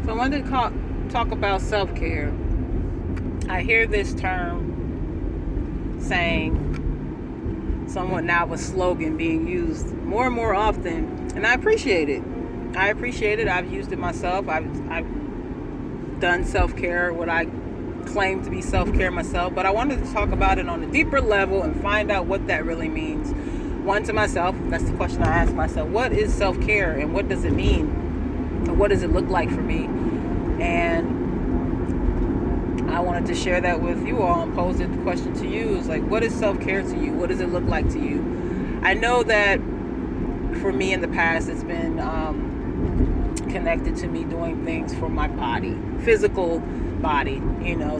So I wanted to talk about self-care. I hear this term somewhat now of a slogan being used more and more often, and I appreciate it. I've used it myself. I've done self-care, what I claim to be self-care myself, but I wanted to talk about it on a deeper level and find out what that really means. One, to myself, that's the question I ask myself. What is self-care and what does it mean? And what does it look like for me? And I wanted to share that with you all and pose the question to you. Is like, what is self-care to you? What does it look like to you? I know that for me in the past, it's been connected to me doing things for my body, physical body,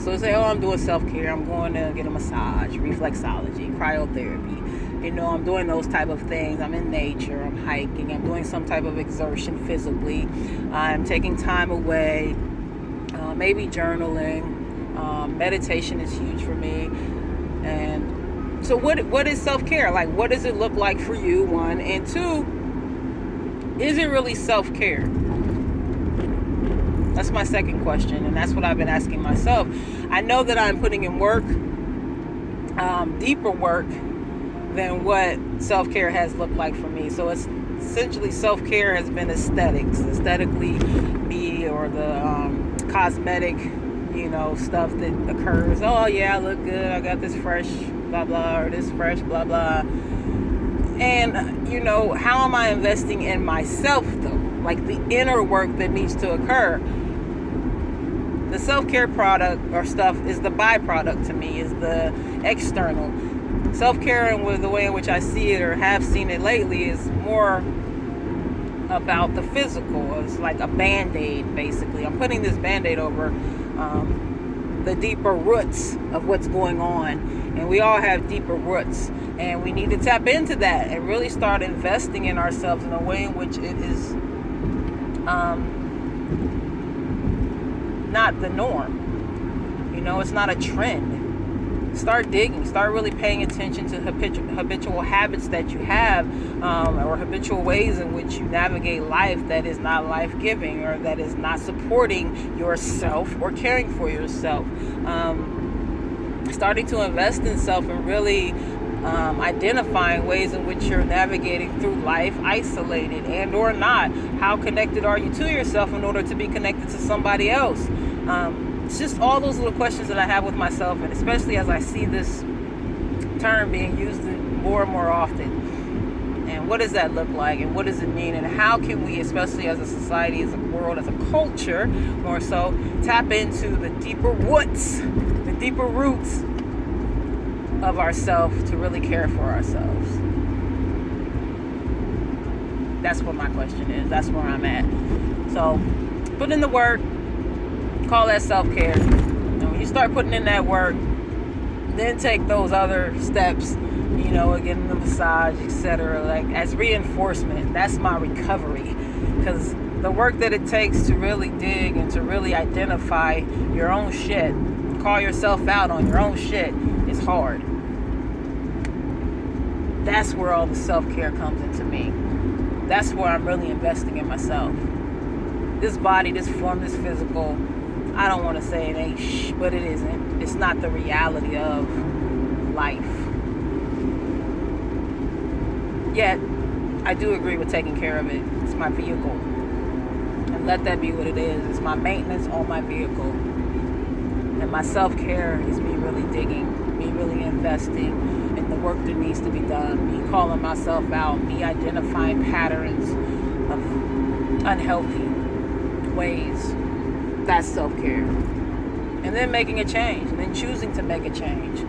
So say, I'm doing self-care. I'm going to get a massage, reflexology, cryotherapy. I'm doing those type of things. I'm in nature. I'm hiking. I'm doing some type of exertion physically. I'm taking time away, maybe journaling. Meditation is huge for me. And so what is self-care? Like, what does it look like for you, one? And two, is it really self-care? That's my second question, and that's what I've been asking myself. I know that I'm putting in work, deeper work than what self-care has looked like for me. So it's essentially self-care has been aesthetically me, or the cosmetic, stuff that occurs. Oh yeah, I look good. I got this fresh blah blah, or this fresh blah blah. And how am I investing in myself though? Like the inner work that needs to occur. The self-care product or stuff is the byproduct to me, is the external. Self-care, and with the way in which I see it or have seen it lately, is more about the physical. It's like a band-aid, basically. I'm putting this band-aid over the deeper roots of what's going on. And we all have deeper roots. And we need to tap into that and really start investing in ourselves in a way in which it is not the norm. It's not a trend. Start digging. Start really paying attention to habitual habits that you have, or habitual ways in which you navigate life that is not life-giving, or that is not supporting yourself or caring for yourself. Starting to invest in self and really identifying ways in which you're navigating through life isolated and or not. How connected are you to yourself in order to be connected to somebody else? It's just all those little questions that I have with myself, and especially as I see this term being used more and more often. And what does that look like, and what does it mean, and how can we, especially as a society, as a world, as a culture, more so, tap into the deeper roots of ourselves to really care for ourselves? That's what my question is. That's where I'm at. So put in the work. Call that self-care. And when you start putting in that work, then take those other steps, getting the massage, etc., like as reinforcement. That's my recovery. Because the work that it takes to really dig and to really identify your own shit, call yourself out on your own shit, is hard. That's where all the self-care comes into me. That's where I'm really investing in myself. This body, this form, this physical, I don't want to say it ain't but it isn't. It's not the reality of life. Yet, I do agree with taking care of it. It's my vehicle. And let that be what it is. It's my maintenance on my vehicle. And my self-care is me really digging, me really investing in the work that needs to be done, me calling myself out, me identifying patterns of unhealthy ways. That's self-care. And then making a change, and then choosing to make a change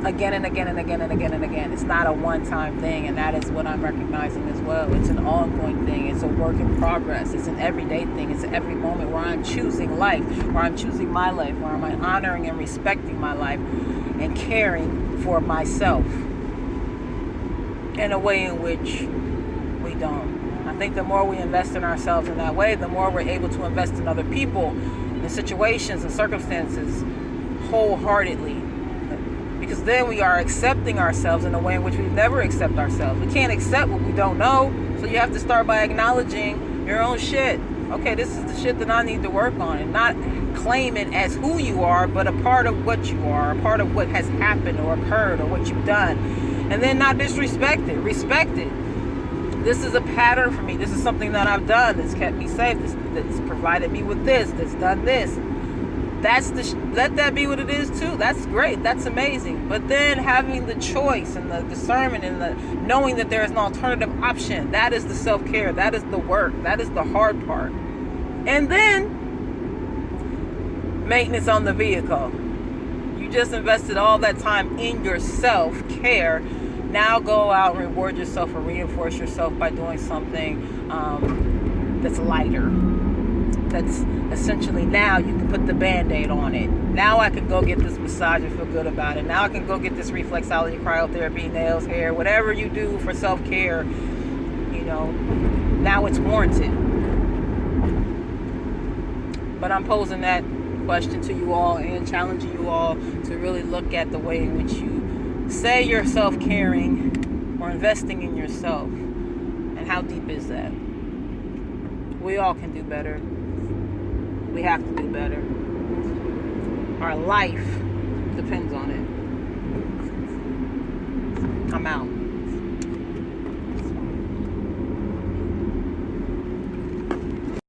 again and again and again and again and again. It's not a one-time thing, and that is what I'm recognizing as well. It's an ongoing thing. It's a work in progress. It's an everyday thing. It's every moment where I'm choosing life, where I'm choosing my life, where I'm honoring and respecting my life and caring for myself in a way in which we don't. I think the more we invest in ourselves in that way, the more we're able to invest in other people, in situations and circumstances wholeheartedly. Because then we are accepting ourselves in a way in which we never accept ourselves. We can't accept what we don't know, so you have to start by acknowledging your own shit. okay, this is the shit that I need to work on, and not claim it as who you are, but a part of what you are, a part of what has happened or occurred or what you've done. And then not disrespect it, respect it. This is a pattern for me. This is something that I've done that's kept me safe, that's provided me with this, that's done this. Let that be what it is too. That's great. That's amazing. But then having the choice and the discernment and the knowing that there is an alternative option, that is the self-care. That is the work. That is the hard part. And then maintenance on the vehicle. You just invested all that time in your self-care. Now go out and reward yourself or reinforce yourself by doing something that's lighter. That's essentially, now you can put the Band-Aid on it. Now I can go get this massage and feel good about it. Now I can go get this reflexology, cryotherapy, nails, hair, whatever you do for self-care, now it's warranted. But I'm posing that question to you all and challenging you all to really look at the way in which you say you're self-caring or investing in yourself, and how deep is that? We all can do better. We have to do better. Our life depends on it. I'm out.